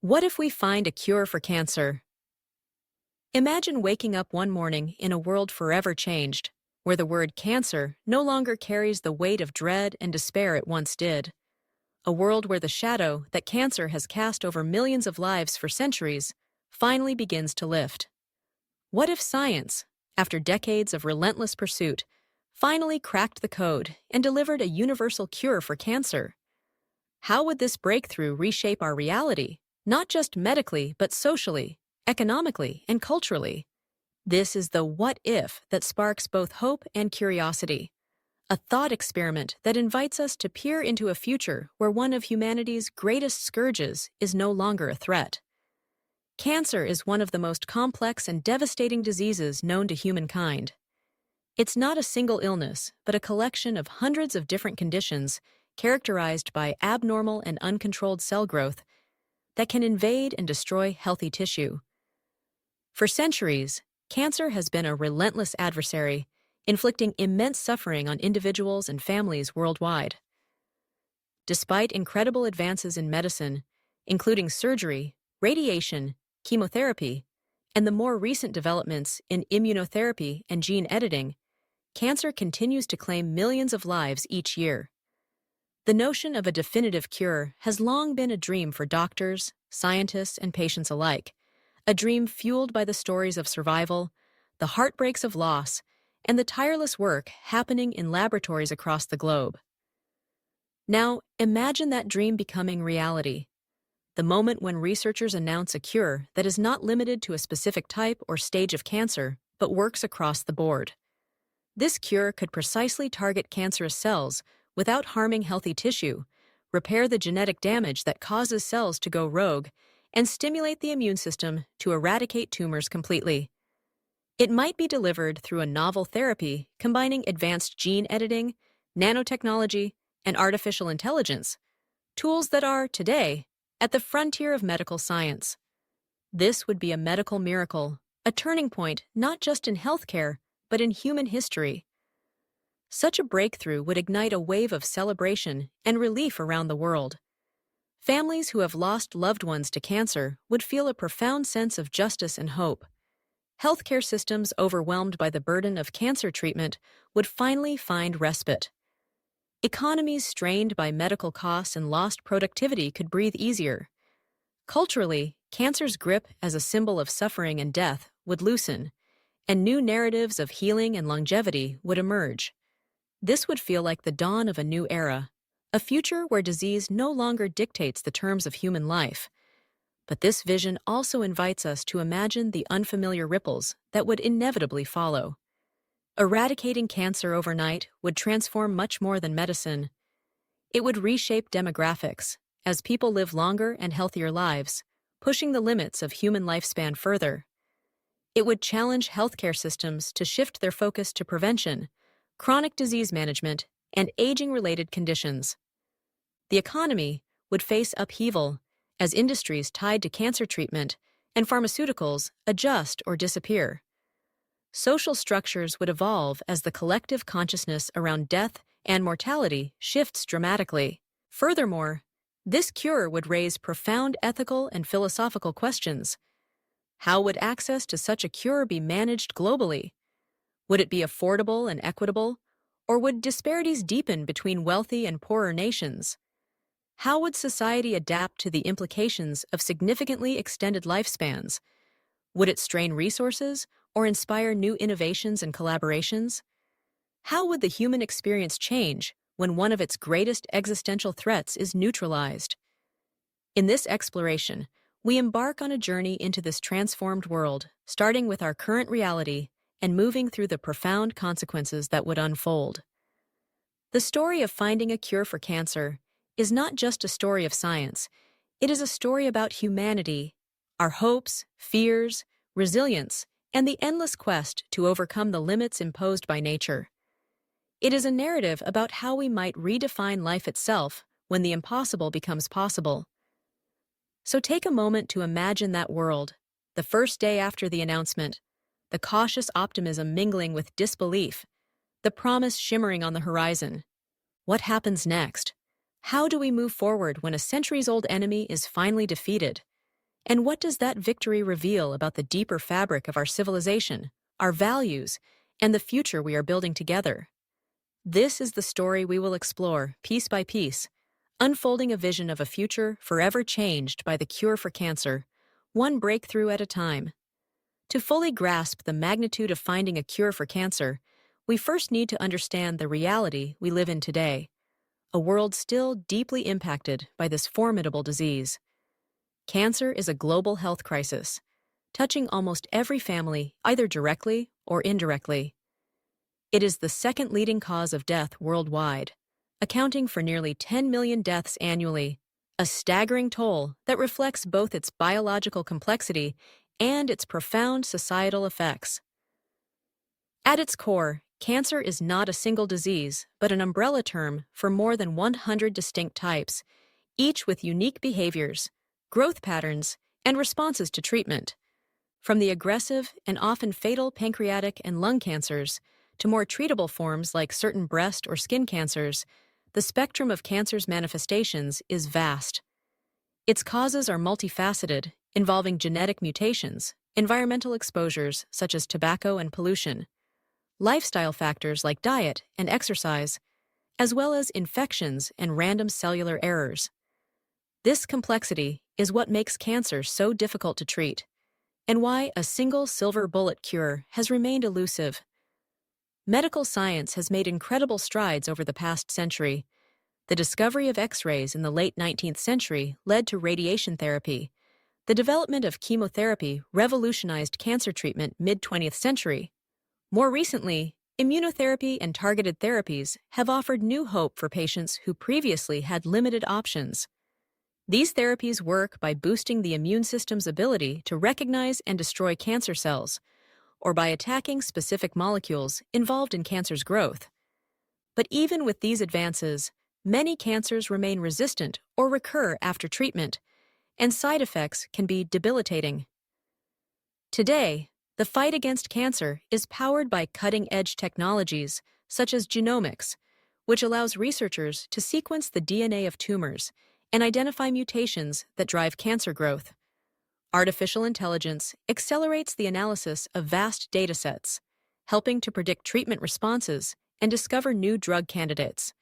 What if we find a cure for cancer? Imagine waking up one morning in a world forever changed, where the word cancer no longer carries the weight of dread and despair it once did. A world where the shadow that cancer has cast over millions of lives for centuries finally begins to lift. What if science, after decades of relentless pursuit, finally cracked the code and delivered a universal cure for cancer? How would this breakthrough reshape our reality, not just medically, but socially, economically, and culturally? This is the what if that sparks both hope and curiosity, a thought experiment that invites us to peer into a future where one of humanity's greatest scourges is no longer a threat. Cancer is one of the most complex and devastating diseases known to humankind. It's not a single illness, but a collection of hundreds of different conditions characterized by abnormal and uncontrolled cell growth that can invade and destroy healthy tissue. For centuries, cancer has been a relentless adversary, inflicting immense suffering on individuals and families worldwide. Despite incredible advances in medicine, including surgery, radiation, chemotherapy, and the more recent developments in immunotherapy and gene editing, cancer continues to claim millions of lives each year. The notion of a definitive cure has long been a dream for doctors, scientists, and patients alike, a dream fueled by the stories of survival, the heartbreaks of loss, and the tireless work happening in laboratories across the globe. Now, imagine that dream becoming reality, the moment when researchers announce a cure that is not limited to a specific type or stage of cancer, but works across the board. This cure could precisely target cancerous cells without harming healthy tissue, repair the genetic damage that causes cells to go rogue, and stimulate the immune system to eradicate tumors completely. It might be delivered through a novel therapy combining advanced gene editing, nanotechnology, and artificial intelligence, tools that are, today, at the frontier of medical science. This would be a medical miracle, a turning point not just in healthcare, but in human history. Such a breakthrough would ignite a wave of celebration and relief around the world. Families who have lost loved ones to cancer would feel a profound sense of justice and hope. Healthcare systems overwhelmed by the burden of cancer treatment would finally find respite. Economies strained by medical costs and lost productivity could breathe easier. Culturally, cancer's grip as a symbol of suffering and death would loosen, and new narratives of healing and longevity would emerge. This would feel like the dawn of a new era, a future where disease no longer dictates the terms of human life. But this vision also invites us to imagine the unfamiliar ripples that would inevitably follow. Eradicating cancer overnight would transform much more than medicine. It would reshape demographics, as people live longer and healthier lives, pushing the limits of human lifespan further. It would challenge healthcare systems to shift their focus to prevention, chronic disease management, and aging-related conditions. The economy would face upheaval as industries tied to cancer treatment and pharmaceuticals adjust or disappear. Social structures would evolve as the collective consciousness around death and mortality shifts dramatically. Furthermore, this cure would raise profound ethical and philosophical questions. How would access to such a cure be managed globally? Would it be affordable and equitable, or would disparities deepen between wealthy and poorer nations? How would society adapt to the implications of significantly extended lifespans? Would it strain resources or inspire new innovations and collaborations? How would the human experience change when one of its greatest existential threats is neutralized? In this exploration, we embark on a journey into this transformed world, starting with our current reality and moving through the profound consequences that would unfold. The story of finding a cure for cancer is not just a story of science, it is a story about humanity, our hopes, fears, resilience, and the endless quest to overcome the limits imposed by nature. It is a narrative about how we might redefine life itself when the impossible becomes possible. So take a moment to imagine that world, the first day after the announcement, the cautious optimism mingling with disbelief, the promise shimmering on the horizon. What happens next? How do we move forward when a centuries-old enemy is finally defeated? And what does that victory reveal about the deeper fabric of our civilization, our values, and the future we are building together? This is the story we will explore, piece by piece, unfolding a vision of a future forever changed by the cure for cancer, one breakthrough at a time. To fully grasp the magnitude of finding a cure for cancer, we first need to understand the reality we live in today, a world still deeply impacted by this formidable disease. Cancer is a global health crisis, touching almost every family, either directly or indirectly. It is the second leading cause of death worldwide, accounting for nearly 10 million deaths annually, a staggering toll that reflects both its biological complexity and its profound societal effects. At its core, cancer is not a single disease, but an umbrella term for more than 100 distinct types, each with unique behaviors, growth patterns, and responses to treatment. From the aggressive and often fatal pancreatic and lung cancers to more treatable forms like certain breast or skin cancers, the spectrum of cancer's manifestations is vast. Its causes are multifaceted, involving genetic mutations, environmental exposures such as tobacco and pollution, lifestyle factors like diet and exercise, as well as infections and random cellular errors. This complexity is what makes cancer so difficult to treat, and why a single silver bullet cure has remained elusive. Medical science has made incredible strides over the past century. The discovery of X-rays in the late 19th century led to radiation therapy. The development of chemotherapy revolutionized cancer treatment mid-20th century. More recently, immunotherapy and targeted therapies have offered new hope for patients who previously had limited options. These therapies work by boosting the immune system's ability to recognize and destroy cancer cells, or by attacking specific molecules involved in cancer's growth. But even with these advances, many cancers remain resistant or recur after treatment, and side effects can be debilitating. Today, the fight against cancer is powered by cutting-edge technologies such as genomics, which allows researchers to sequence the DNA of tumors and identify mutations that drive cancer growth. Artificial intelligence accelerates the analysis of vast datasets, helping to predict treatment responses and discover new drug candidates.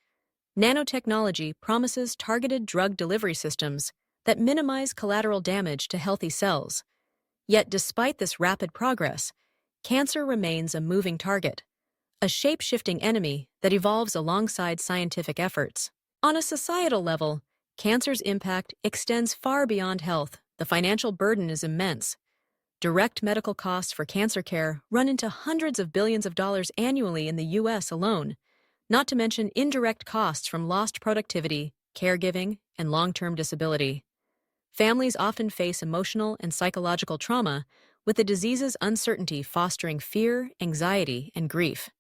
Nanotechnology promises targeted drug delivery systems that minimize collateral damage to healthy cells. Yet despite this rapid progress, cancer remains a moving target, a shape-shifting enemy that evolves alongside scientific efforts. On a societal level, cancer's impact extends far beyond health. The financial burden is immense. Direct medical costs for cancer care run into hundreds of billions of dollars annually in the U.S. alone, not to mention indirect costs from lost productivity, caregiving, and long-term disability. Families often face emotional and psychological trauma, with the disease's uncertainty fostering fear, anxiety, and grief.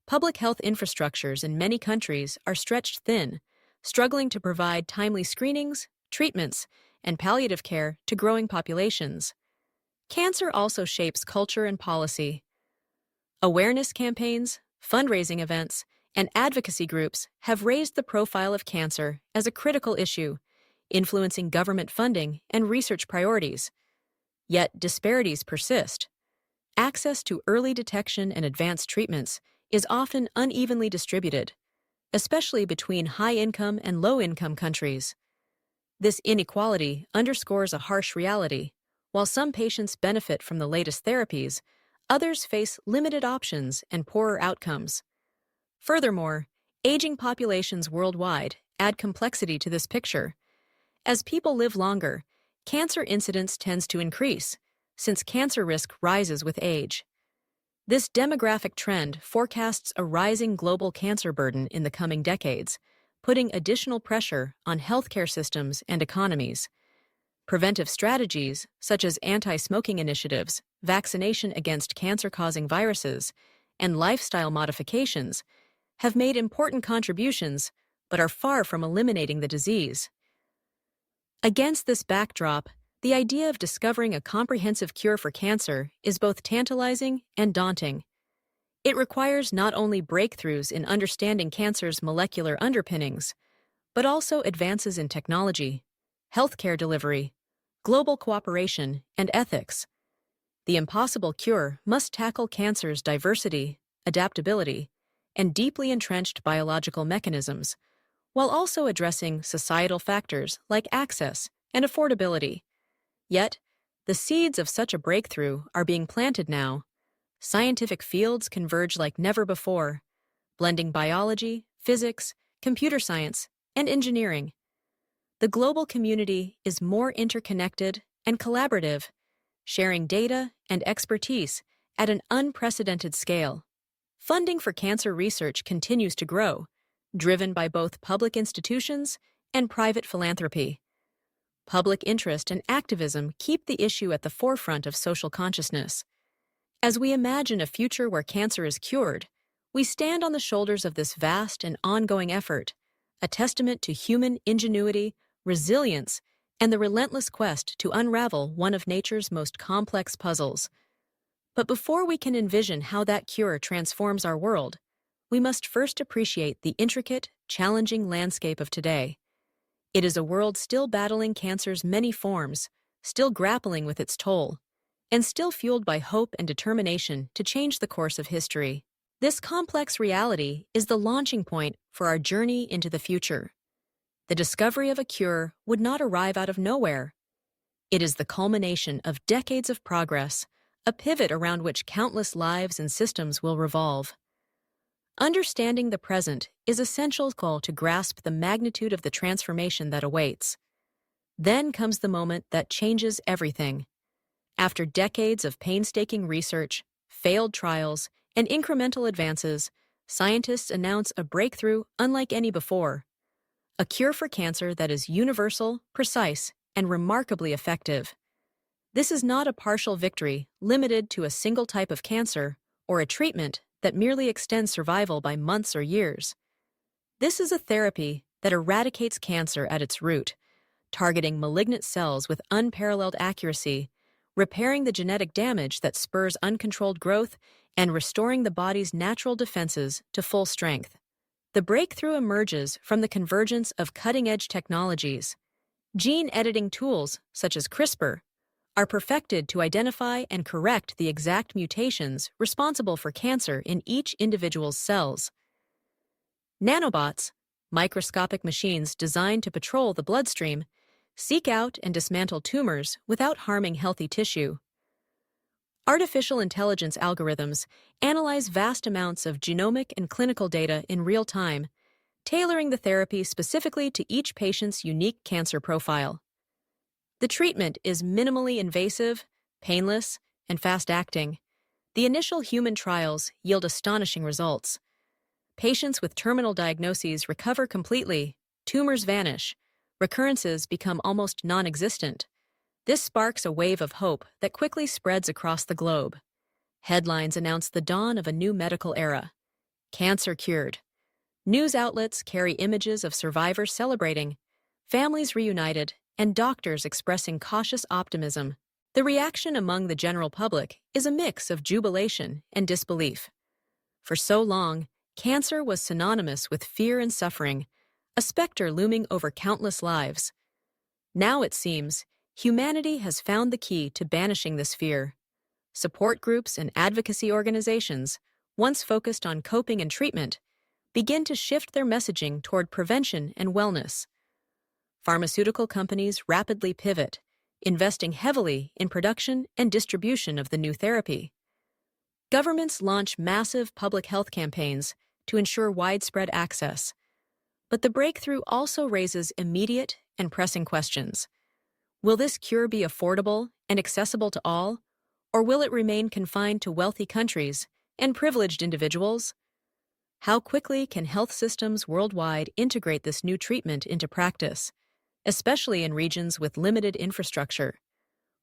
Public health infrastructures in many countries are stretched thin, struggling to provide timely screenings, treatments, and palliative care to growing populations. Cancer also shapes culture and policy. Awareness campaigns, fundraising events, and advocacy groups have raised the profile of cancer as a critical issue, influencing government funding and research priorities. Yet disparities persist. Access to early detection and advanced treatments is often unevenly distributed, especially between high-income and low-income countries. This inequality underscores a harsh reality. While some patients benefit from the latest therapies, others face limited options and poorer outcomes. Furthermore, aging populations worldwide add complexity to this picture. As people live longer, cancer incidence tends to increase, since cancer risk rises with age. This demographic trend forecasts a rising global cancer burden in the coming decades, putting additional pressure on healthcare systems and economies. Preventive strategies, such as anti-smoking initiatives, vaccination against cancer-causing viruses, and lifestyle modifications, have made important contributions, but are far from eliminating the disease. Against this backdrop, the idea of discovering a comprehensive cure for cancer is both tantalizing and daunting. It requires not only breakthroughs in understanding cancer's molecular underpinnings, but also advances in technology, healthcare delivery, global cooperation, and ethics. The impossible cure must tackle cancer's diversity, adaptability, and deeply entrenched biological mechanisms, while also addressing societal factors like access and affordability. Yet, the seeds of such a breakthrough are being planted now. Scientific fields converge like never before, blending biology, physics, computer science, and engineering. The global community is more interconnected and collaborative, sharing data and expertise at an unprecedented scale. Funding for cancer research continues to grow, driven by both public institutions and private philanthropy. Public interest and activism keep the issue at the forefront of social consciousness. As we imagine a future where cancer is cured, we stand on the shoulders of this vast and ongoing effort, a testament to human ingenuity, resilience, and the relentless quest to unravel one of nature's most complex puzzles. But before we can envision how that cure transforms our world, we must first appreciate the intricate, challenging landscape of today. It is a world still battling cancer's many forms, still grappling with its toll, and still fueled by hope and determination to change the course of history. This complex reality is the launching point for our journey into the future. The discovery of a cure would not arrive out of nowhere. It is the culmination of decades of progress, a pivot around which countless lives and systems will revolve. Understanding the present is essential to grasp the magnitude of the transformation that awaits. Then comes the moment that changes everything. After decades of painstaking research, failed trials, and incremental advances, scientists announce a breakthrough unlike any before. A cure for cancer that is universal, precise, and remarkably effective. This is not a partial victory limited to a single type of cancer or a treatment that merely extends survival by months or years. This is a therapy that eradicates cancer at its root, targeting malignant cells with unparalleled accuracy, repairing the genetic damage that spurs uncontrolled growth, and restoring the body's natural defenses to full strength. The breakthrough emerges from the convergence of cutting-edge technologies. Gene editing tools, such as CRISPR, are perfected to identify and correct the exact mutations responsible for cancer in each individual's cells. Nanobots, microscopic machines designed to patrol the bloodstream, seek out and dismantle tumors without harming healthy tissue. Artificial intelligence algorithms analyze vast amounts of genomic and clinical data in real time, tailoring the therapy specifically to each patient's unique cancer profile. The treatment is minimally invasive, painless, and fast-acting. The initial human trials yield astonishing results. Patients with terminal diagnoses recover completely, tumors vanish, recurrences become almost non-existent. This sparks a wave of hope that quickly spreads across the globe. Headlines announce the dawn of a new medical era. Cancer cured. News outlets carry images of survivors celebrating, families reunited, and doctors expressing cautious optimism. The reaction among the general public is a mix of jubilation and disbelief. For so long, cancer was synonymous with fear and suffering, a specter looming over countless lives. Now it seems, humanity has found the key to banishing this fear. Support groups and advocacy organizations, once focused on coping and treatment, begin to shift their messaging toward prevention and wellness. Pharmaceutical companies rapidly pivot, investing heavily in production and distribution of the new therapy. Governments launch massive public health campaigns to ensure widespread access. But the breakthrough also raises immediate and pressing questions. Will this cure be affordable and accessible to all, or will it remain confined to wealthy countries and privileged individuals? How quickly can health systems worldwide integrate this new treatment into practice, especially in regions with limited infrastructure?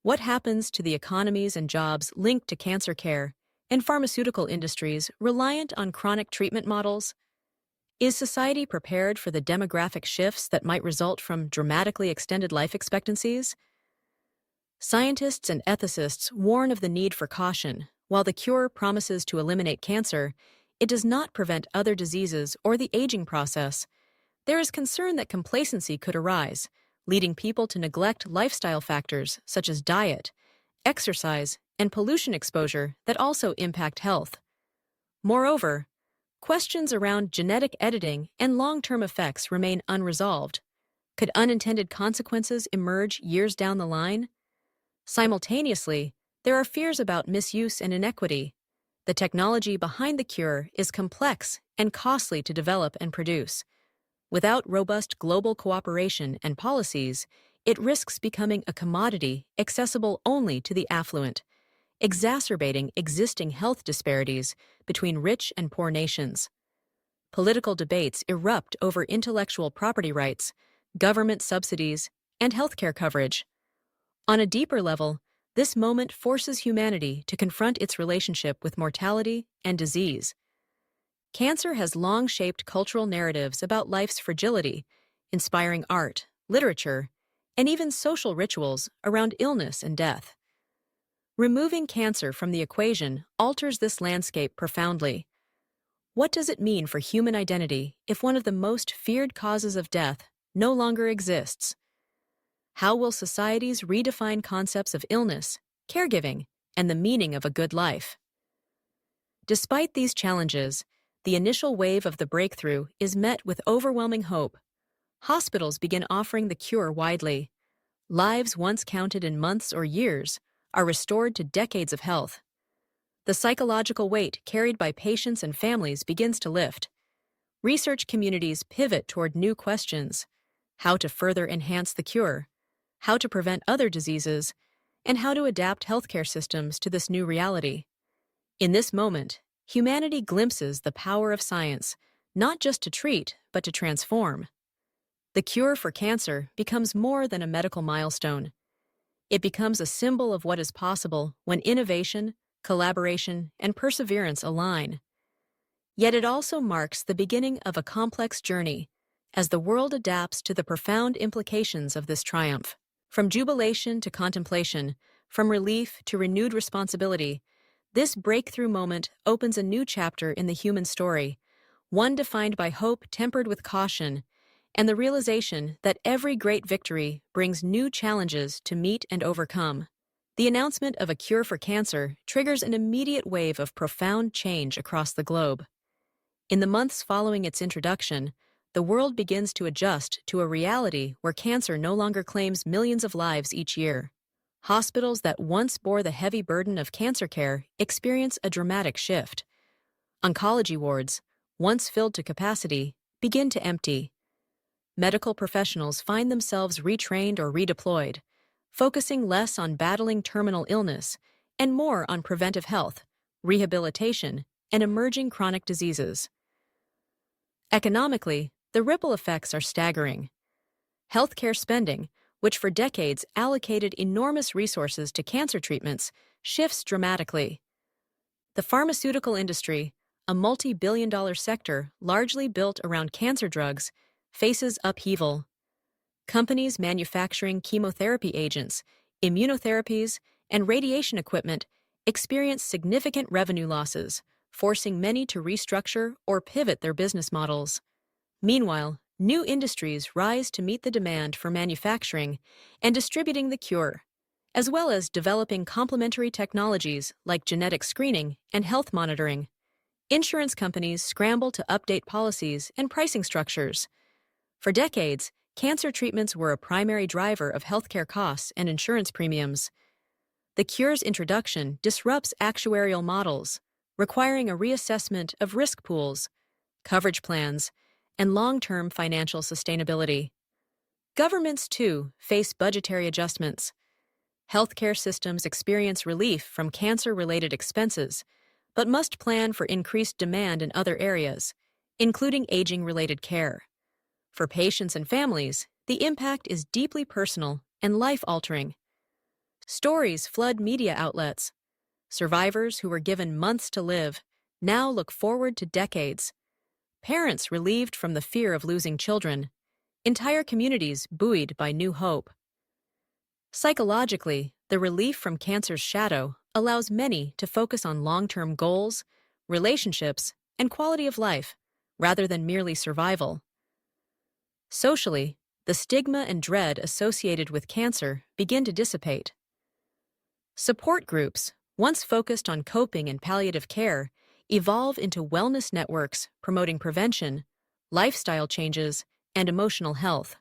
What happens to the economies and jobs linked to cancer care and pharmaceutical industries reliant on chronic treatment models? Is society prepared for the demographic shifts that might result from dramatically extended life expectancies? Scientists and ethicists warn of the need for caution. While the cure promises to eliminate cancer, it does not prevent other diseases or the aging process. There is concern that complacency could arise, leading people to neglect lifestyle factors such as diet, exercise, and pollution exposure that also impact health. Moreover, questions around genetic editing and long-term effects remain unresolved. Could unintended consequences emerge years down the line? Simultaneously, there are fears about misuse and inequity. The technology behind the cure is complex and costly to develop and produce. Without robust global cooperation and policies, it risks becoming a commodity accessible only to the affluent, exacerbating existing health disparities between rich and poor nations. Political debates erupt over intellectual property rights, government subsidies, and healthcare coverage. On a deeper level, this moment forces humanity to confront its relationship with mortality and disease. Cancer has long shaped cultural narratives about life's fragility, inspiring art, literature, and even social rituals around illness and death. Removing cancer from the equation alters this landscape profoundly. What does it mean for human identity if one of the most feared causes of death no longer exists? How will societies redefine concepts of illness, caregiving, and the meaning of a good life? Despite these challenges, the initial wave of the breakthrough is met with overwhelming hope. Hospitals begin offering the cure widely. Lives once counted in months or years are restored to decades of health. The psychological weight carried by patients and families begins to lift. Research communities pivot toward new questions: how to further enhance the cure, how to prevent other diseases, and how to adapt healthcare systems to this new reality. In this moment, humanity glimpses the power of science, not just to treat, but to transform. The cure for cancer becomes more than a medical milestone. It becomes a symbol of what is possible when innovation, collaboration, and perseverance align. Yet it also marks the beginning of a complex journey as the world adapts to the profound implications of this triumph. From jubilation to contemplation, from relief to renewed responsibility, this breakthrough moment opens a new chapter in the human story, one defined by hope tempered with caution, and the realization that every great victory brings new challenges to meet and overcome. The announcement of a cure for cancer triggers an immediate wave of profound change across the globe. In the months following its introduction, the world begins to adjust to a reality where cancer no longer claims millions of lives each year. Hospitals that once bore the heavy burden of cancer care experience a dramatic shift. Oncology wards, once filled to capacity, begin to empty. Medical professionals find themselves retrained or redeployed, focusing less on battling terminal illness and more on preventive health, rehabilitation, and emerging chronic diseases. Economically, the ripple effects are staggering. Healthcare spending, which for decades allocated enormous resources to cancer treatments, shifts dramatically. The pharmaceutical industry, a multi-billion-dollar sector largely built around cancer drugs, faces upheaval. Companies manufacturing chemotherapy agents, immunotherapies, and radiation equipment experience significant revenue losses, forcing many to restructure or pivot their business models. Meanwhile, new industries rise to meet the demand for manufacturing and distributing the cure, as well as developing complementary technologies like genetic screening and health monitoring. Insurance companies scramble to update policies and pricing structures. For decades, cancer treatments were a primary driver of healthcare costs and insurance premiums. The cure's introduction disrupts actuarial models, requiring a reassessment of risk pools, coverage plans, and long-term financial sustainability. Governments, too, face budgetary adjustments. Healthcare systems experience relief from cancer-related expenses, but must plan for increased demand in other areas, including aging-related care. For patients and families, the impact is deeply personal and life-altering. Stories flood media outlets. Survivors who were given months to live now look forward to decades. Parents relieved from the fear of losing children. Entire communities buoyed by new hope. Psychologically, the relief from cancer's shadow allows many to focus on long-term goals, relationships, and quality of life, rather than merely survival. Socially, the stigma and dread associated with cancer begin to dissipate. Support groups, once focused on coping and palliative care, evolve into wellness networks promoting prevention, lifestyle changes, and emotional health.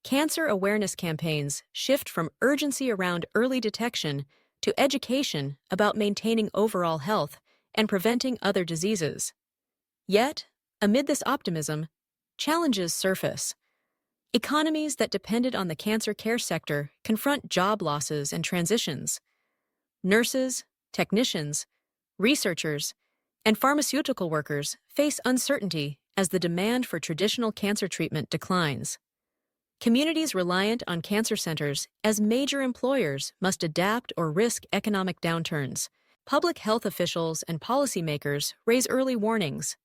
Cancer awareness campaigns shift from urgency around early detection to education about maintaining overall health and preventing other diseases. Yet, amid this optimism, challenges surface. Economies that depended on the cancer care sector confront job losses and transitions. Nurses, technicians, researchers, and pharmaceutical workers face uncertainty as the demand for traditional cancer treatment declines. Communities reliant on cancer centers as major employers must adapt or risk economic downturns. Public health officials and policymakers raise early warnings.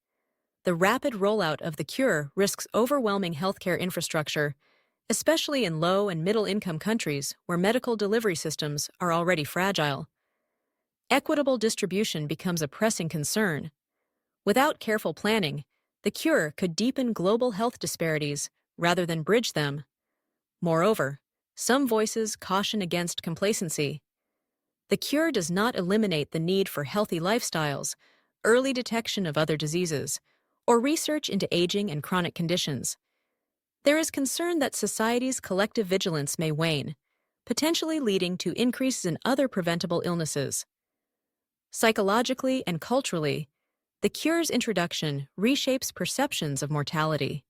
The rapid rollout of the cure risks overwhelming healthcare infrastructure, especially in low and middle-income countries where medical delivery systems are already fragile. Equitable distribution becomes a pressing concern. Without careful planning, the cure could deepen global health disparities rather than bridge them. Moreover, some voices caution against complacency. The cure does not eliminate the need for healthy lifestyles, early detection of other diseases, or research into aging and chronic conditions. There is concern that society's collective vigilance may wane, potentially leading to increases in other preventable illnesses. Psychologically and culturally, the cure's introduction reshapes perceptions of mortality.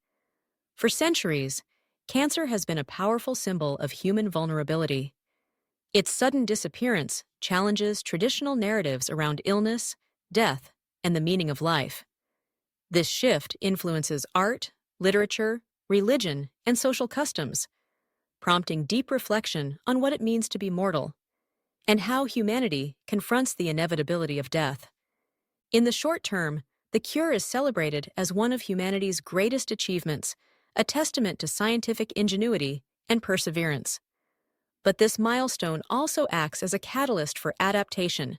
For centuries, cancer has been a powerful symbol of human vulnerability. Its sudden disappearance challenges traditional narratives around illness, death, and the meaning of life. This shift influences art, literature, religion, and social customs, prompting deep reflection on what it means to be mortal and how humanity confronts the inevitability of death. In the short term, the cure is celebrated as one of humanity's greatest achievements, a testament to scientific ingenuity and perseverance. But this milestone also acts as a catalyst for adaptation.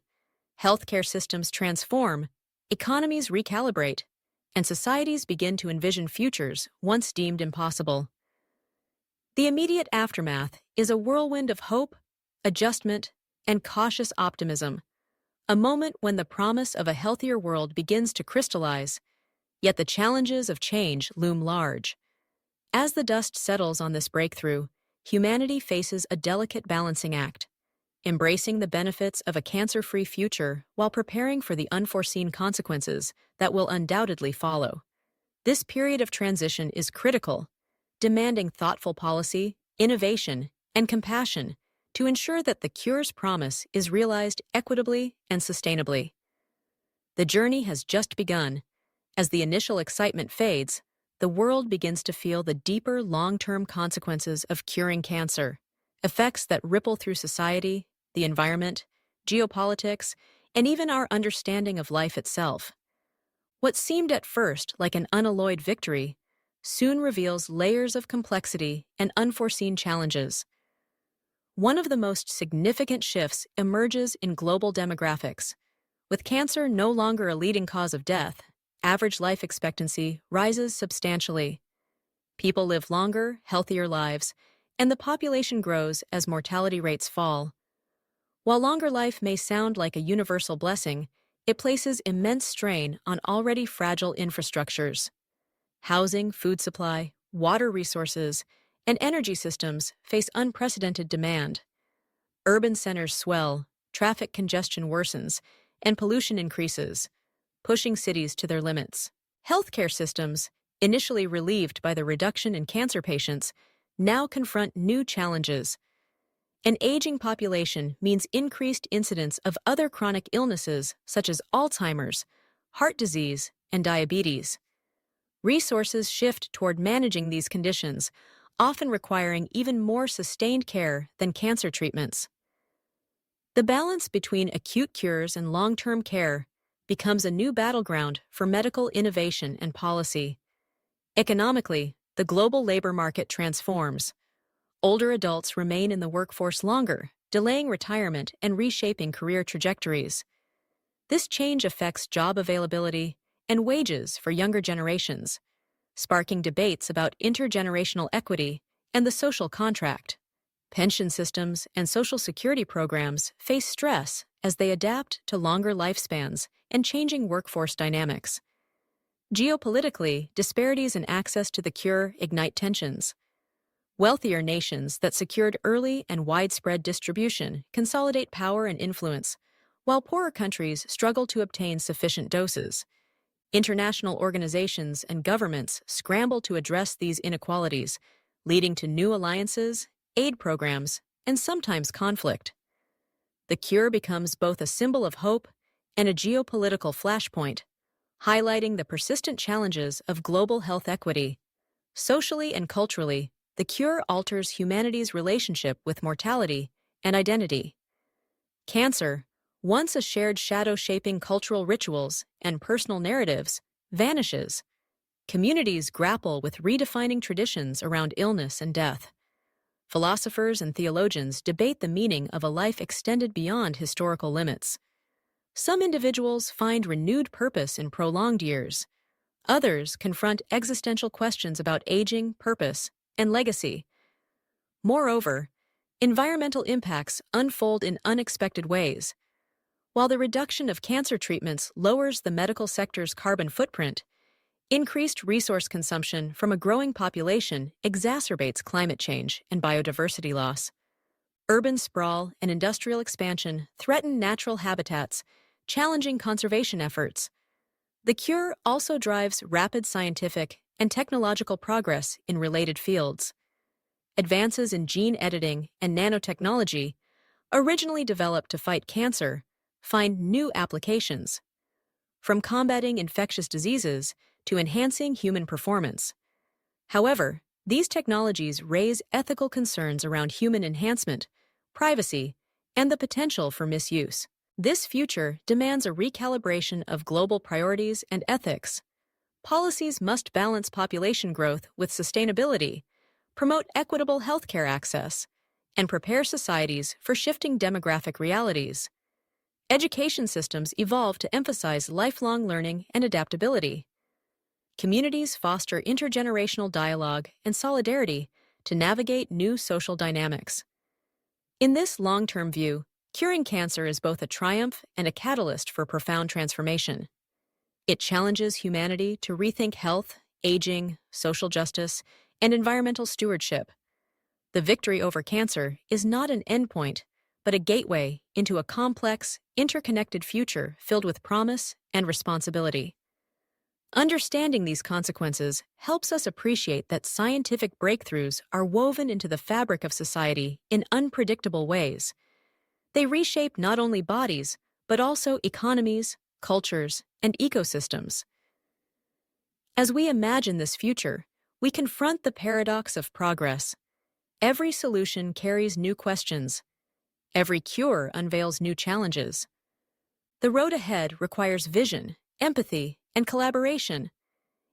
Healthcare systems transform, economies recalibrate, and societies begin to envision futures once deemed impossible. The immediate aftermath is a whirlwind of hope, adjustment, and cautious optimism, a moment when the promise of a healthier world begins to crystallize, yet the challenges of change loom large. As the dust settles on this breakthrough, humanity faces a delicate balancing act, embracing the benefits of a cancer-free future while preparing for the unforeseen consequences that will undoubtedly follow. This period of transition is critical, demanding thoughtful policy, innovation, and compassion to ensure that the cure's promise is realized equitably and sustainably. The journey has just begun. As the initial excitement fades, the world begins to feel the deeper long-term consequences of curing cancer, effects that ripple through society, the environment, geopolitics, and even our understanding of life itself. What seemed at first like an unalloyed victory soon reveals layers of complexity and unforeseen challenges. One of the most significant shifts emerges in global demographics. With cancer no longer a leading cause of death, average life expectancy rises substantially. People live longer, healthier lives, and the population grows as mortality rates fall. While longer life may sound like a universal blessing, it places immense strain on already fragile infrastructures. Housing, food supply, water resources, and energy systems face unprecedented demand. Urban centers swell, traffic congestion worsens, and pollution increases, pushing cities to their limits. Healthcare systems, initially relieved by the reduction in cancer patients, now confront new challenges. An aging population means increased incidence of other chronic illnesses such as Alzheimer's, heart disease, and diabetes. Resources shift toward managing these conditions, often requiring even more sustained care than cancer treatments. The balance between acute cures and long-term care becomes a new battleground for medical innovation and policy. Economically, the global labor market transforms. Older adults remain in the workforce longer, delaying retirement and reshaping career trajectories. This change affects job availability and wages for younger generations, sparking debates about intergenerational equity and the social contract. Pension systems and social security programs face stress as they adapt to longer lifespans and changing workforce dynamics. Geopolitically, disparities in access to the cure ignite tensions. Wealthier nations that secured early and widespread distribution consolidate power and influence, while poorer countries struggle to obtain sufficient doses. International organizations and governments scramble to address these inequalities, leading to new alliances, aid programs, and sometimes conflict. The cure becomes both a symbol of hope and a geopolitical flashpoint, highlighting the persistent challenges of global health equity. Socially and culturally, the cure alters humanity's relationship with mortality and identity. Cancer, once a shared shadow shaping cultural rituals and personal narratives, vanishes. Communities grapple with redefining traditions around illness and death. Philosophers and theologians debate the meaning of a life extended beyond historical limits. Some individuals find renewed purpose in prolonged years. Others confront existential questions about aging, purpose, and legacy. Moreover, environmental impacts unfold in unexpected ways. While the reduction of cancer treatments lowers the medical sector's carbon footprint, increased resource consumption from a growing population exacerbates climate change and biodiversity loss. Urban sprawl and industrial expansion threaten natural habitats, challenging conservation efforts. The cure also drives rapid scientific and technological progress in related fields. Advances in gene editing and nanotechnology, originally developed to fight cancer, find new applications. From combating infectious diseases to enhancing human performance. However, these technologies raise ethical concerns around human enhancement, privacy, and the potential for misuse. This future demands a recalibration of global priorities and ethics. Policies must balance population growth with sustainability, promote equitable healthcare access, and prepare societies for shifting demographic realities. Education systems evolve to emphasize lifelong learning and adaptability. Communities foster intergenerational dialogue and solidarity to navigate new social dynamics. In this long-term view, curing cancer is both a triumph and a catalyst for profound transformation. It challenges humanity to rethink health, aging, social justice, and environmental stewardship. The victory over cancer is not an endpoint, but a gateway into a complex, interconnected future filled with promise and responsibility. Understanding these consequences helps us appreciate that scientific breakthroughs are woven into the fabric of society in unpredictable ways. They reshape not only bodies, but also economies, cultures, and ecosystems. As we imagine this future, we confront the paradox of progress. Every solution carries new questions. Every cure unveils new challenges. The road ahead requires vision, empathy, and collaboration.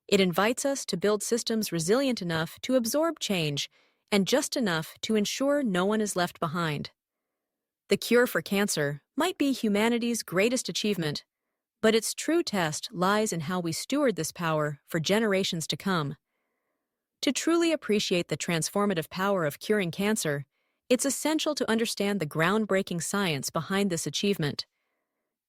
It invites us to build systems resilient enough to absorb change and just enough to ensure no one is left behind. The cure for cancer might be humanity's greatest achievement, but its true test lies in how we steward this power for generations to come. To truly appreciate the transformative power of curing cancer, it's essential to understand the groundbreaking science behind this achievement.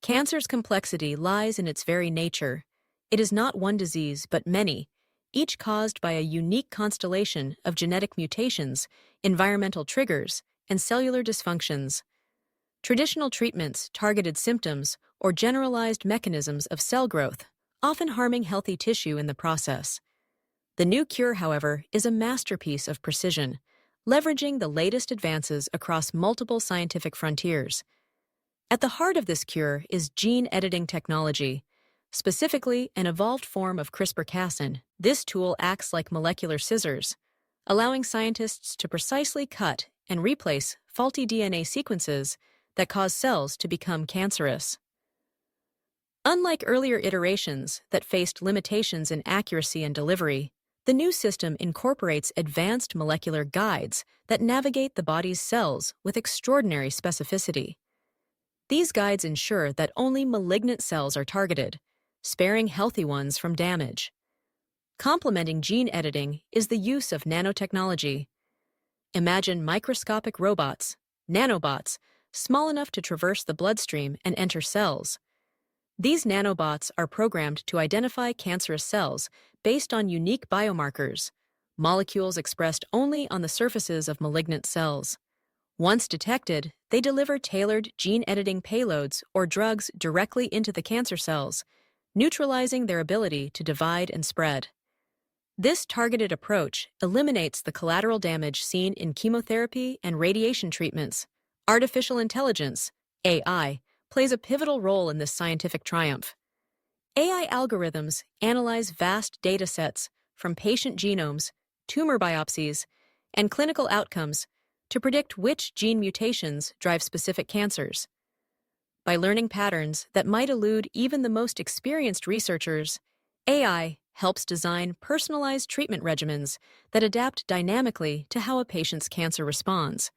Cancer's complexity lies in its very nature. It is not one disease, but many, each caused by a unique constellation of genetic mutations, environmental triggers, and cellular dysfunctions. Traditional treatments targeted symptoms or generalized mechanisms of cell growth, often harming healthy tissue in the process. The new cure, however, is a masterpiece of precision, leveraging the latest advances across multiple scientific frontiers. At the heart of this cure is gene editing technology, specifically an evolved form of CRISPR-Cas9. This tool acts like molecular scissors, allowing scientists to precisely cut and replace faulty DNA sequences that cause cells to become cancerous. Unlike earlier iterations that faced limitations in accuracy and delivery, the new system incorporates advanced molecular guides that navigate the body's cells with extraordinary specificity. These guides ensure that only malignant cells are targeted, sparing healthy ones from damage. Complementing gene editing is the use of nanotechnology. Imagine microscopic robots, nanobots, small enough to traverse the bloodstream and enter cells. These nanobots are programmed to identify cancerous cells based on unique biomarkers, molecules expressed only on the surfaces of malignant cells. Once detected, they deliver tailored gene-editing payloads or drugs directly into the cancer cells, neutralizing their ability to divide and spread. This targeted approach eliminates the collateral damage seen in chemotherapy and radiation treatments. Artificial intelligence, AI, plays a pivotal role in this scientific triumph. AI algorithms analyze vast data sets from patient genomes, tumor biopsies, and clinical outcomes to predict which gene mutations drive specific cancers. By learning patterns that might elude even the most experienced researchers, AI helps design personalized treatment regimens that adapt dynamically to how a patient's cancer responds.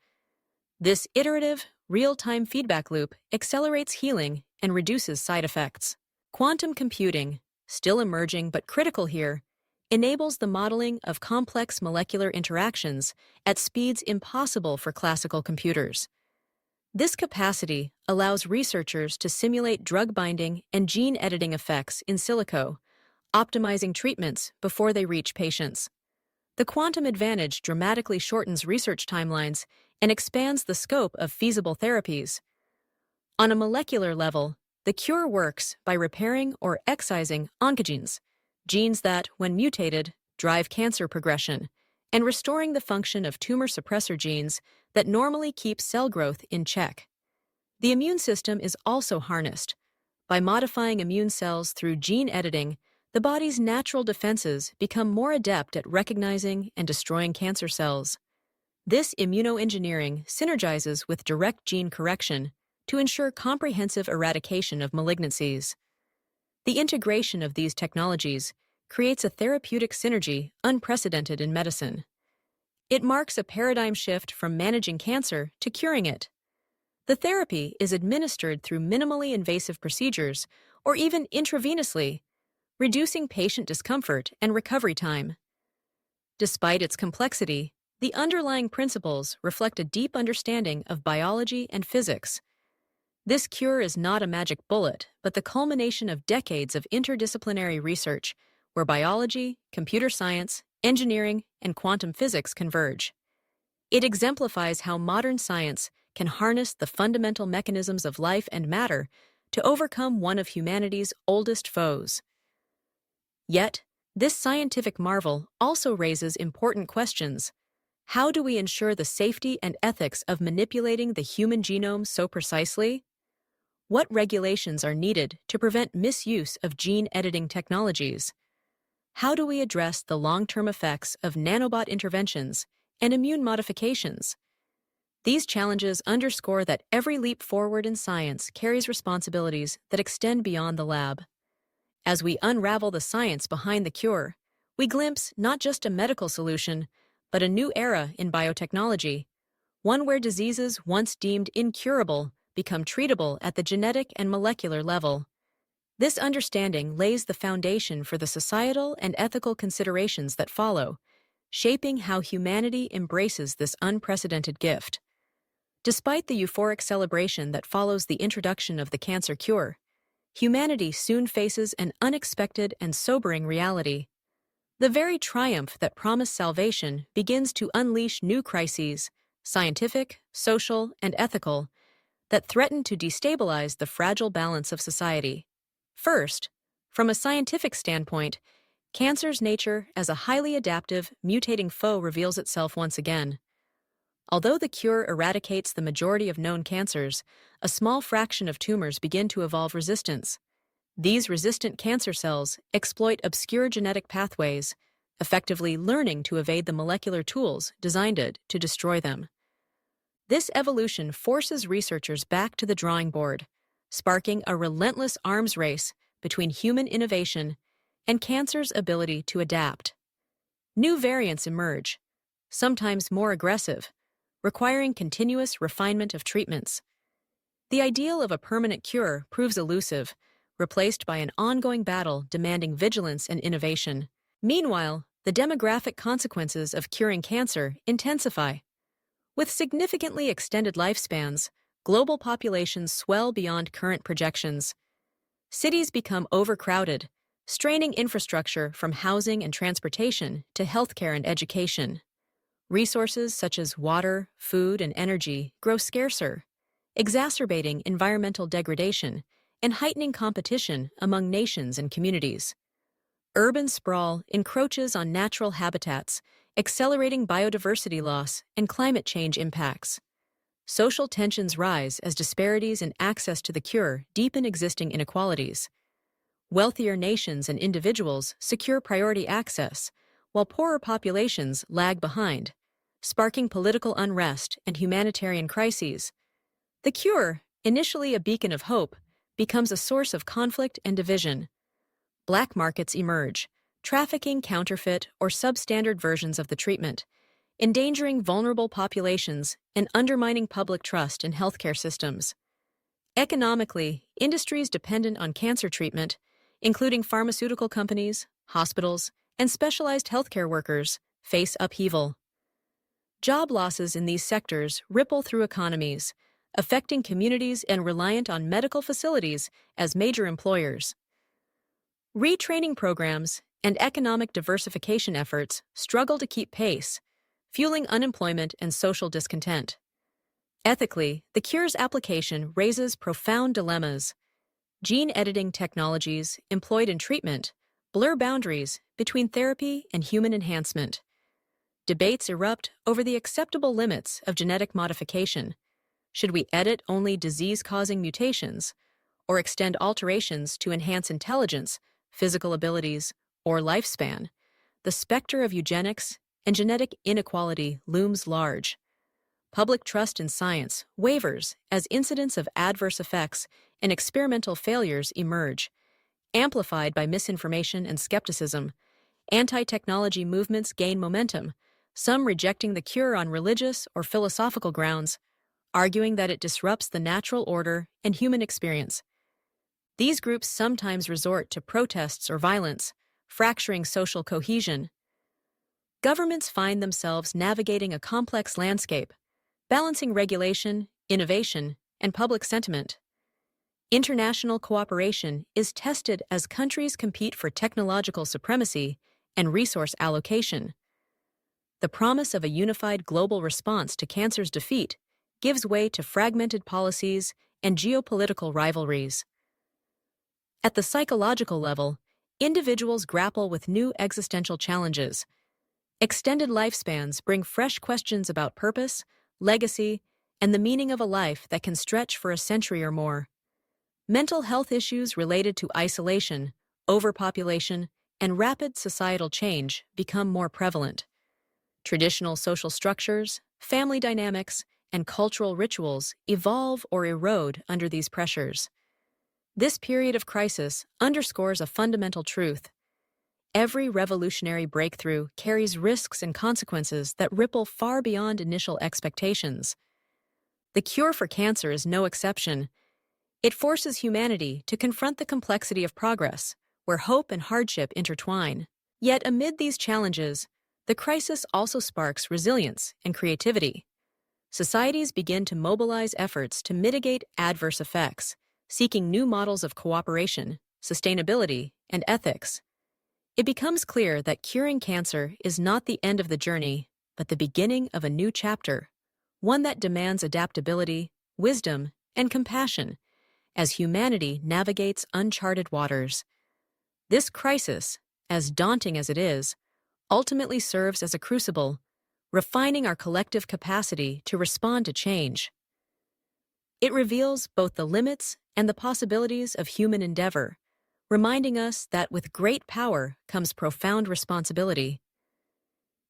This iterative, real-time feedback loop accelerates healing and reduces side effects. Quantum computing, still emerging but critical here, enables the modeling of complex molecular interactions at speeds impossible for classical computers. This capacity allows researchers to simulate drug binding and gene editing effects in silico, optimizing treatments before they reach patients. The quantum advantage dramatically shortens research timelines and expands the scope of feasible therapies. On a molecular level, the cure works by repairing or excising oncogenes, genes that, when mutated, drive cancer progression, and restoring the function of tumor suppressor genes that normally keep cell growth in check. The immune system is also harnessed. By modifying immune cells through gene editing, the body's natural defenses become more adept at recognizing and destroying cancer cells. This immunoengineering synergizes with direct gene correction to ensure comprehensive eradication of malignancies. The integration of these technologies creates a therapeutic synergy unprecedented in medicine. It marks a paradigm shift from managing cancer to curing it. The therapy is administered through minimally invasive procedures or even intravenously, reducing patient discomfort and recovery time. Despite its complexity, the underlying principles reflect a deep understanding of biology and physics. This cure is not a magic bullet, but the culmination of decades of interdisciplinary research where biology, computer science, engineering, and quantum physics converge. It exemplifies how modern science can harness the fundamental mechanisms of life and matter to overcome one of humanity's oldest foes. Yet, this scientific marvel also raises important questions. How do we ensure the safety and ethics of manipulating the human genome so precisely? What regulations are needed to prevent misuse of gene editing technologies? How do we address the long-term effects of nanobot interventions and immune modifications? These challenges underscore that every leap forward in science carries responsibilities that extend beyond the lab. As we unravel the science behind the cure, we glimpse not just a medical solution, but a new era in biotechnology, one where diseases once deemed incurable become treatable at the genetic and molecular level. This understanding lays the foundation for the societal and ethical considerations that follow, shaping how humanity embraces this unprecedented gift. Despite the euphoric celebration that follows the introduction of the cancer cure, humanity soon faces an unexpected and sobering reality. The very triumph that promised salvation begins to unleash new crises, scientific, social, and ethical, that threaten to destabilize the fragile balance of society. First, from a scientific standpoint, cancer's nature as a highly adaptive, mutating foe reveals itself once again. Although the cure eradicates the majority of known cancers, a small fraction of tumors begin to evolve resistance. These resistant cancer cells exploit obscure genetic pathways, effectively learning to evade the molecular tools designed to destroy them. This evolution forces researchers back to the drawing board, sparking a relentless arms race between human innovation and cancer's ability to adapt. New variants emerge, sometimes more aggressive, requiring continuous refinement of treatments. The ideal of a permanent cure proves elusive, replaced by an ongoing battle demanding vigilance and innovation. Meanwhile, the demographic consequences of curing cancer intensify. With significantly extended lifespans, global populations swell beyond current projections. Cities become overcrowded, straining infrastructure from housing and transportation to healthcare and education. Resources such as water, food, and energy grow scarcer, exacerbating environmental degradation and heightening competition among nations and communities. Urban sprawl encroaches on natural habitats, accelerating biodiversity loss and climate change impacts. Social tensions rise as disparities in access to the cure deepen existing inequalities. Wealthier nations and individuals secure priority access, while poorer populations lag behind, sparking political unrest and humanitarian crises. The cure, initially a beacon of hope, becomes a source of conflict and division. Black markets emerge, trafficking counterfeit or substandard versions of the treatment, endangering vulnerable populations and undermining public trust in healthcare systems. Economically, industries dependent on cancer treatment, including pharmaceutical companies, hospitals, and specialized healthcare workers, face upheaval. Job losses in these sectors ripple through economies, affecting communities and reliant on medical facilities as major employers. Retraining programs and economic diversification efforts struggle to keep pace, fueling unemployment and social discontent. Ethically, the cure's application raises profound dilemmas. Gene editing technologies employed in treatment blur boundaries between therapy and human enhancement. Debates erupt over the acceptable limits of genetic modification. Should we edit only disease-causing mutations, or extend alterations to enhance intelligence, physical abilities, or lifespan? The specter of eugenics and genetic inequality looms large. Public trust in science wavers as incidents of adverse effects and experimental failures emerge. Amplified by misinformation and skepticism, anti-technology movements gain momentum, some rejecting the cure on religious or philosophical grounds, arguing that it disrupts the natural order and human experience. These groups sometimes resort to protests or violence, fracturing social cohesion. Governments find themselves navigating a complex landscape, balancing regulation, innovation, and public sentiment. International cooperation is tested as countries compete for technological supremacy and resource allocation. The promise of a unified global response to cancer's defeat gives way to fragmented policies and geopolitical rivalries. At the psychological level, individuals grapple with new existential challenges. Extended lifespans bring fresh questions about purpose, legacy, and the meaning of a life that can stretch for a century or more. Mental health issues related to isolation, overpopulation, and rapid societal change become more prevalent. Traditional social structures, family dynamics, and cultural rituals evolve or erode under these pressures. This period of crisis underscores a fundamental truth. Every revolutionary breakthrough carries risks and consequences that ripple far beyond initial expectations. The cure for cancer is no exception. It forces humanity to confront the complexity of progress, where hope and hardship intertwine. Yet amid these challenges, the crisis also sparks resilience and creativity. Societies begin to mobilize efforts to mitigate adverse effects, seeking new models of cooperation, sustainability, and ethics. It becomes clear that curing cancer is not the end of the journey, but the beginning of a new chapter, one that demands adaptability, wisdom, and compassion as humanity navigates uncharted waters. This crisis, as daunting as it is, ultimately serves as a crucible, refining our collective capacity to respond to change. It reveals both the limits and the possibilities of human endeavor, reminding us that with great power comes profound responsibility.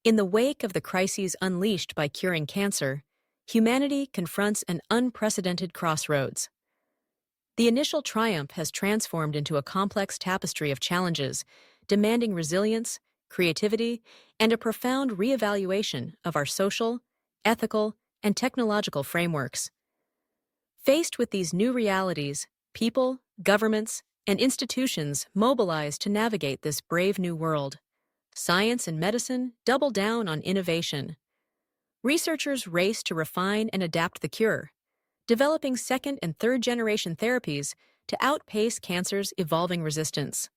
In the wake of the crises unleashed by curing cancer, humanity confronts an unprecedented crossroads. The initial triumph has transformed into a complex tapestry of challenges, demanding resilience, creativity, and a profound reevaluation of our social, ethical, and technological frameworks. Faced with these new realities, people, governments, and institutions mobilize to navigate this brave new world. Science and medicine double down on innovation. Researchers race to refine and adapt the cure, developing second and third generation therapies to outpace cancer's evolving resistance.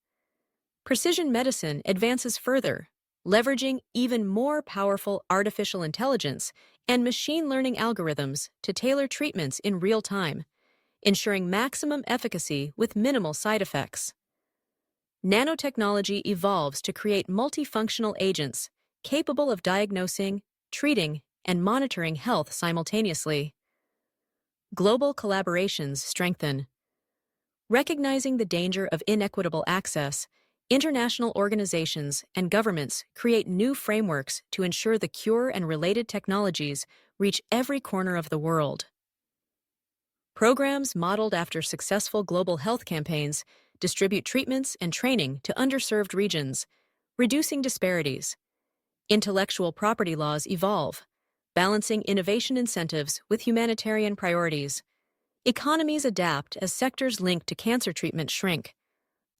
Precision medicine advances further, leveraging even more powerful artificial intelligence and machine learning algorithms to tailor treatments in real time, ensuring maximum efficacy with minimal side effects. Nanotechnology evolves to create multifunctional agents capable of diagnosing, treating, and monitoring health simultaneously. Global collaborations strengthen. Recognizing the danger of inequitable access, international organizations and governments create new frameworks to ensure the cure and related technologies reach every corner of the world. Programs modeled after successful global health campaigns distribute treatments and training to underserved regions, reducing disparities. Intellectual property laws evolve, balancing innovation incentives with humanitarian priorities. Economies adapt as sectors linked to cancer treatment shrink.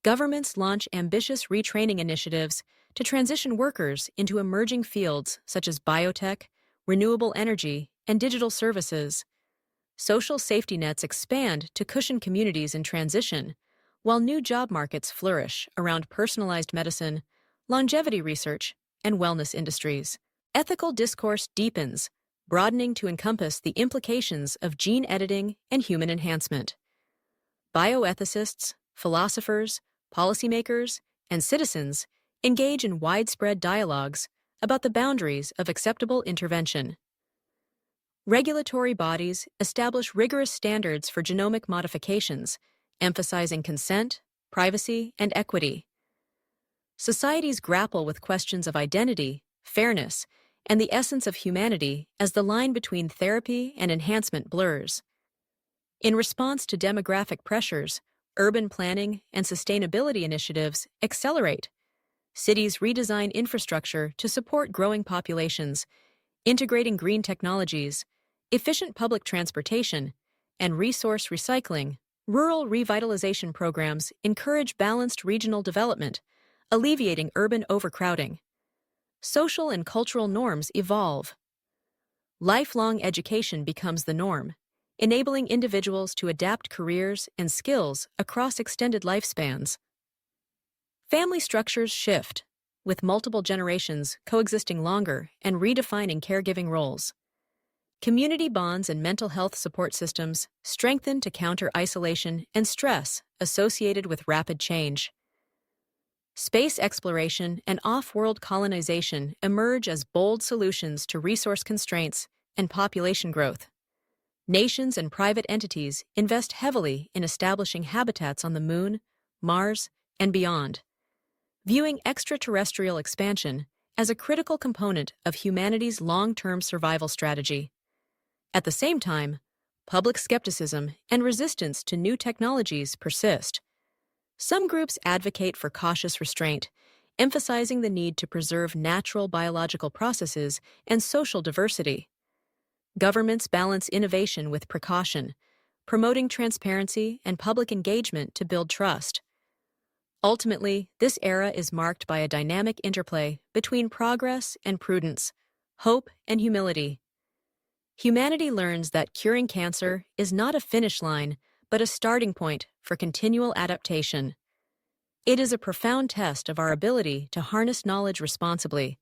Governments launch ambitious retraining initiatives to transition workers into emerging fields such as biotech, renewable energy, and digital services. Social safety nets expand to cushion communities in transition, while new job markets flourish around personalized medicine, longevity research, and wellness industries. Ethical discourse deepens, broadening to encompass the implications of gene editing and human enhancement. Bioethicists, philosophers, policymakers, and citizens engage in widespread dialogues about the boundaries of acceptable intervention. Regulatory bodies establish rigorous standards for genomic modifications, emphasizing consent, privacy, and equity. Societies grapple with questions of identity, fairness, and the essence of humanity as the line between therapy and enhancement blurs. In response to demographic pressures, urban planning and sustainability initiatives accelerate. Cities redesign infrastructure to support growing populations, integrating green technologies, efficient public transportation, and resource recycling. Rural revitalization programs encourage balanced regional development, alleviating urban overcrowding. Social and cultural norms evolve. Lifelong education becomes the norm, enabling individuals to adapt careers and skills across extended lifespans. Family structures shift, with multiple generations coexisting longer and redefining caregiving roles. Community bonds and mental health support systems strengthen to counter isolation and stress associated with rapid change. Space exploration and off-world colonization emerge as bold solutions to resource constraints and population growth. Nations and private entities invest heavily in establishing habitats on the Moon, Mars, and beyond, viewing extraterrestrial expansion as a critical component of humanity's long-term survival strategy. At the same time, public skepticism and resistance to new technologies persist. Some groups advocate for cautious restraint, emphasizing the need to preserve natural biological processes and social diversity. Governments balance innovation with precaution, promoting transparency and public engagement to build trust. Ultimately, this era is marked by a dynamic interplay between progress and prudence, hope and humility. Humanity learns that curing cancer is not a finish line, but a starting point for continual adaptation. It is a profound test of our ability to harness knowledge responsibly,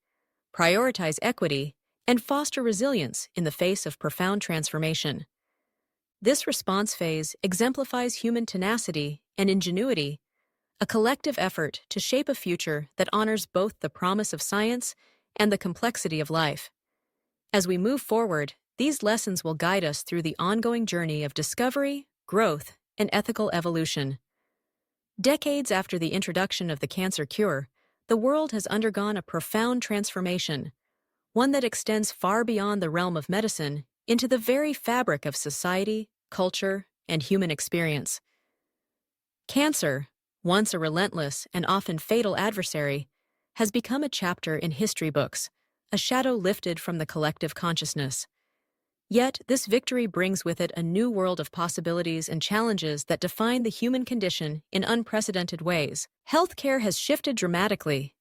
prioritize equity, and foster resilience in the face of profound transformation. This response phase exemplifies human tenacity and ingenuity, a collective effort to shape a future that honors both the promise of science and the complexity of life. As we move forward, these lessons will guide us through the ongoing journey of discovery, growth, and ethical evolution. Decades after the introduction of the cancer cure, the world has undergone a profound transformation, one that extends far beyond the realm of medicine into the very fabric of society, culture, and human experience. Cancer, once a relentless and often fatal adversary, has become a chapter in history books, a shadow lifted from the collective consciousness. Yet, this victory brings with it a new world of possibilities and challenges that define the human condition in unprecedented ways. Healthcare has shifted dramatically.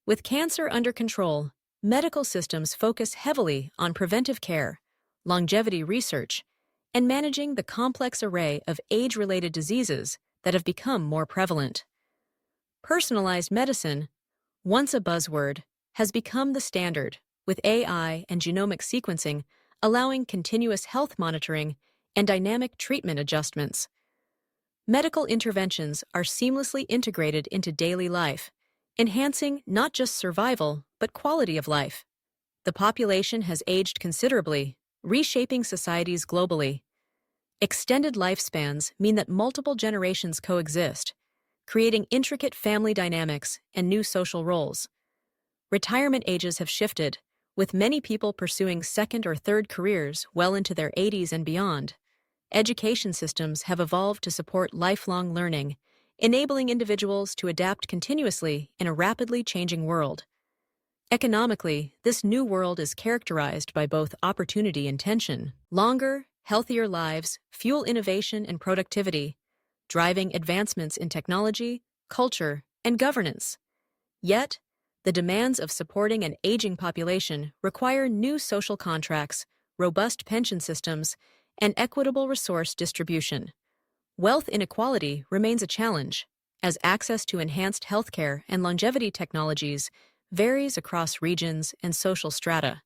With cancer under control, medical systems focus heavily on preventive care, longevity research, and managing the complex array of age-related diseases that have become more prevalent. Personalized medicine, once a buzzword, has become the standard, with AI and genomic sequencing allowing continuous health monitoring and dynamic treatment adjustments. Medical interventions are seamlessly integrated into daily life, enhancing not just survival, but quality of life. The population has aged considerably, reshaping societies globally. Extended lifespans mean that multiple generations coexist, creating intricate family dynamics and new social roles. Retirement ages have shifted, with many people pursuing second or third careers well into their 80s and beyond. Education systems have evolved to support lifelong learning, enabling individuals to adapt continuously in a rapidly changing world. Economically, this new world is characterized by both opportunity and tension. Longer, healthier lives fuel innovation and productivity, driving advancements in technology, culture, and governance. Yet, the demands of supporting an aging population require new social contracts, robust pension systems, and equitable resource distribution. Wealth inequality remains a challenge, as access to enhanced healthcare and longevity technologies varies across regions and social strata.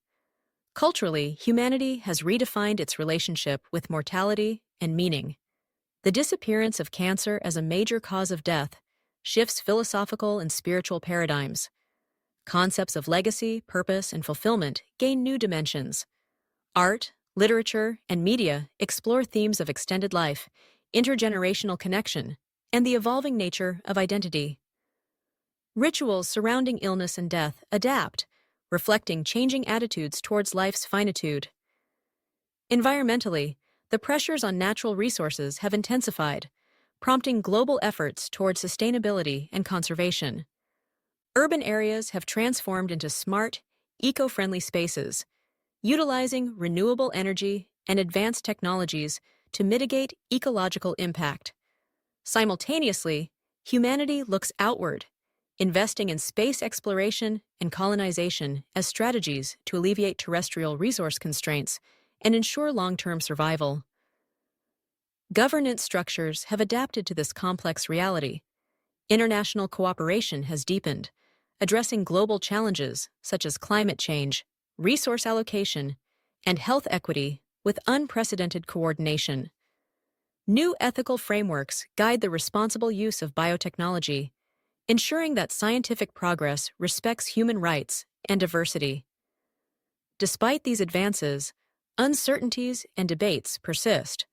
Culturally, humanity has redefined its relationship with mortality and meaning. The disappearance of cancer as a major cause of death shifts philosophical and spiritual paradigms. Concepts of legacy, purpose, and fulfillment gain new dimensions. Art, literature, and media explore themes of extended life, intergenerational connection, and the evolving nature of identity. Rituals surrounding illness and death adapt, reflecting changing attitudes towards life's finitude. Environmentally, the pressures on natural resources have intensified, prompting global efforts toward sustainability and conservation. Urban areas have transformed into smart, eco-friendly spaces, utilizing renewable energy and advanced technologies to mitigate ecological impact. Simultaneously, humanity looks outward, investing in space exploration and colonization as strategies to alleviate terrestrial resource constraints and ensure long-term survival. Governance structures have adapted to this complex reality. International cooperation has deepened, addressing global challenges such as climate change, resource allocation, and health equity with unprecedented coordination. New ethical frameworks guide the responsible use of biotechnology, ensuring that scientific progress respects human rights and diversity. Despite these advances, uncertainties and debates persist.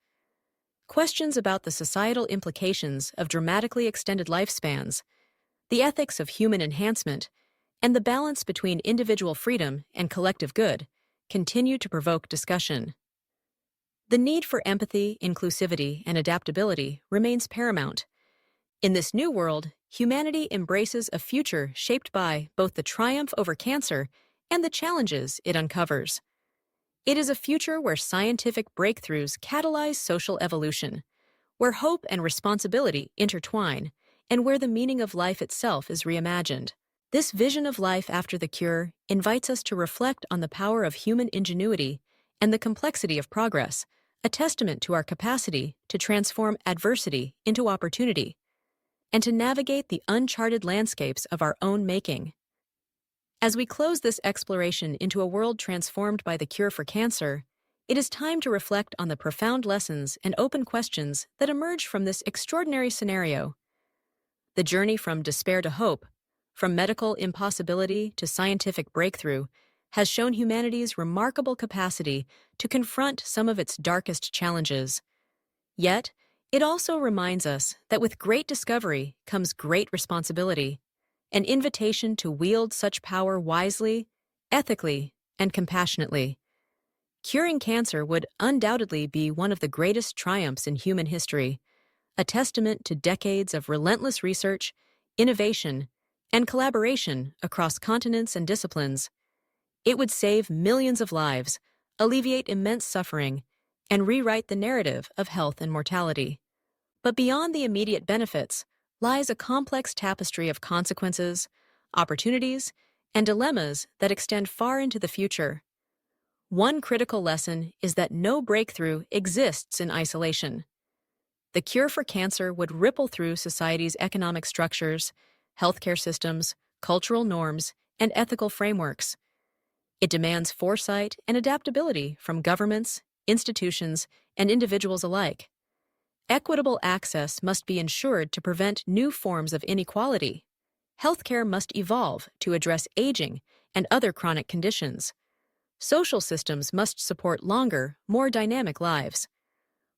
Questions about the societal implications of dramatically extended lifespans, the ethics of human enhancement, and the balance between individual freedom and collective good continue to provoke discussion. The need for empathy, inclusivity, and adaptability remains paramount. In this new world, humanity embraces a future shaped by both the triumph over cancer and the challenges it uncovers. It is a future where scientific breakthroughs catalyze social evolution, where hope and responsibility intertwine, and where the meaning of life itself is reimagined. This vision of life after the cure invites us to reflect on the power of human ingenuity and the complexity of progress, a testament to our capacity to transform adversity into opportunity and to navigate the uncharted landscapes of our own making. As we close this exploration into a world transformed by the cure for cancer, it is time to reflect on the profound lessons and open questions that emerge from this extraordinary scenario. The journey from despair to hope, from medical impossibility to scientific breakthrough, has shown humanity's remarkable capacity to confront some of its darkest challenges. Yet, it also reminds us that with great discovery comes great responsibility, an invitation to wield such power wisely, ethically, and compassionately. Curing cancer would undoubtedly be one of the greatest triumphs in human history, a testament to decades of relentless research, innovation, and collaboration across continents and disciplines. It would save millions of lives, alleviate immense suffering, and rewrite the narrative of health and mortality. But beyond the immediate benefits lies a complex tapestry of consequences, opportunities, and dilemmas that extend far into the future. One critical lesson is that no breakthrough exists in isolation. The cure for cancer would ripple through society's economic structures, healthcare systems, cultural norms, and ethical frameworks. It demands foresight and adaptability from governments, institutions, and individuals alike. Equitable access must be ensured to prevent new forms of inequality. Healthcare must evolve to address aging and other chronic conditions. Social systems must support longer, more dynamic lives.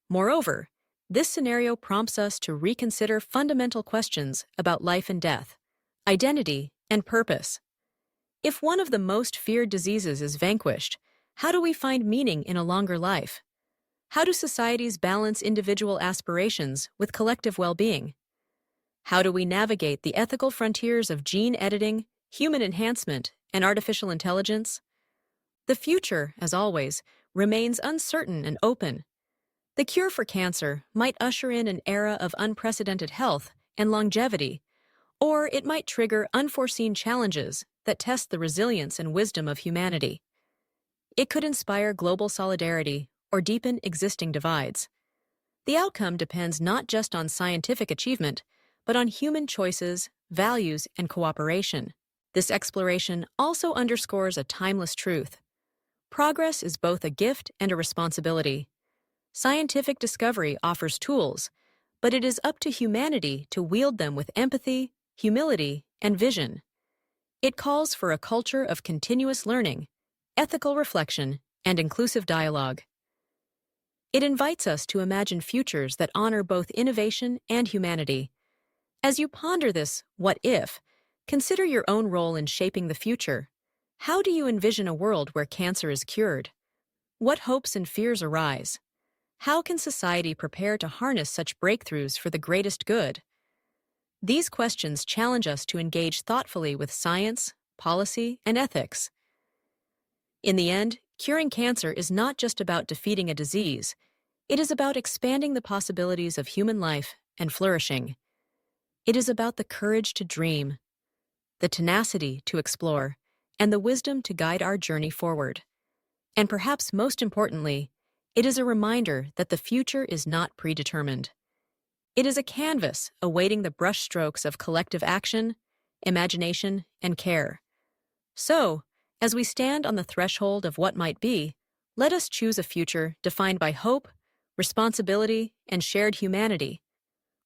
Moreover, this scenario prompts us to reconsider fundamental questions about life and death, identity, and purpose. If one of the most feared diseases is vanquished, how do we find meaning in a longer life? How do societies balance individual aspirations with collective well-being? How do we navigate the ethical frontiers of gene editing, human enhancement, and artificial intelligence? The future, as always, remains uncertain and open. The cure for cancer might usher in an era of unprecedented health and longevity, or it might trigger unforeseen challenges that test the resilience and wisdom of humanity. It could inspire global solidarity or deepen existing divides. The outcome depends not just on scientific achievement, but on human choices, values, and cooperation. This exploration also underscores a timeless truth. Progress is both a gift and a responsibility. Scientific discovery offers tools, but it is up to humanity to wield them with empathy, humility, and vision. It calls for a culture of continuous learning, ethical reflection, and inclusive dialogue. It invites us to imagine futures that honor both innovation and humanity. As you ponder this "what if," consider your own role in shaping the future. How do you envision a world where cancer is cured? What hopes and fears arise? How can society prepare to harness such breakthroughs for the greatest good? These questions challenge us to engage thoughtfully with science, policy, and ethics. In the end, curing cancer is not just about defeating a disease. It is about expanding the possibilities of human life and flourishing. It is about the courage to dream, the tenacity to explore, and the wisdom to guide our journey forward. And perhaps most importantly, it is a reminder that the future is not predetermined. It is a canvas awaiting the brushstrokes of collective action, imagination, and care. So, as we stand on the threshold of what might be, let us choose a future defined by hope, responsibility, and shared humanity,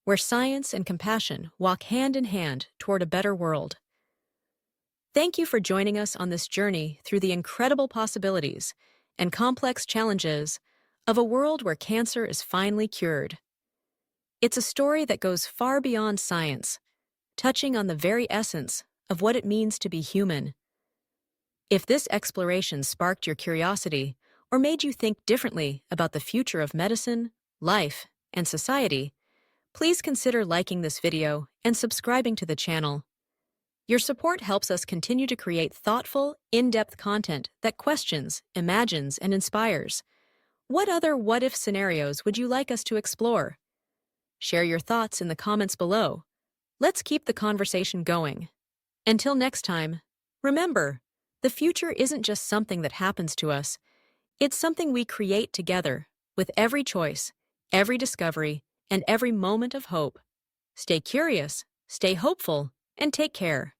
where science and compassion walk hand in hand toward a better world. Thank you for joining us on this journey through the incredible possibilities and complex challenges of a world where cancer is finally cured. It's a story that goes far beyond science, touching on the very essence of what it means to be human. If this exploration sparked your curiosity or made you think differently about the future of medicine, life, and society, please consider liking this video and subscribing to the channel. Your support helps us continue to create thoughtful, in-depth content that questions, imagines, and inspires. What other what-if scenarios would you like us to explore? Share your thoughts in the comments below. Let's keep the conversation going. Until next time, remember, the future isn't just something that happens to us. It's something we create together, with every choice, every discovery, and every moment of hope. Stay curious, stay hopeful, and take care.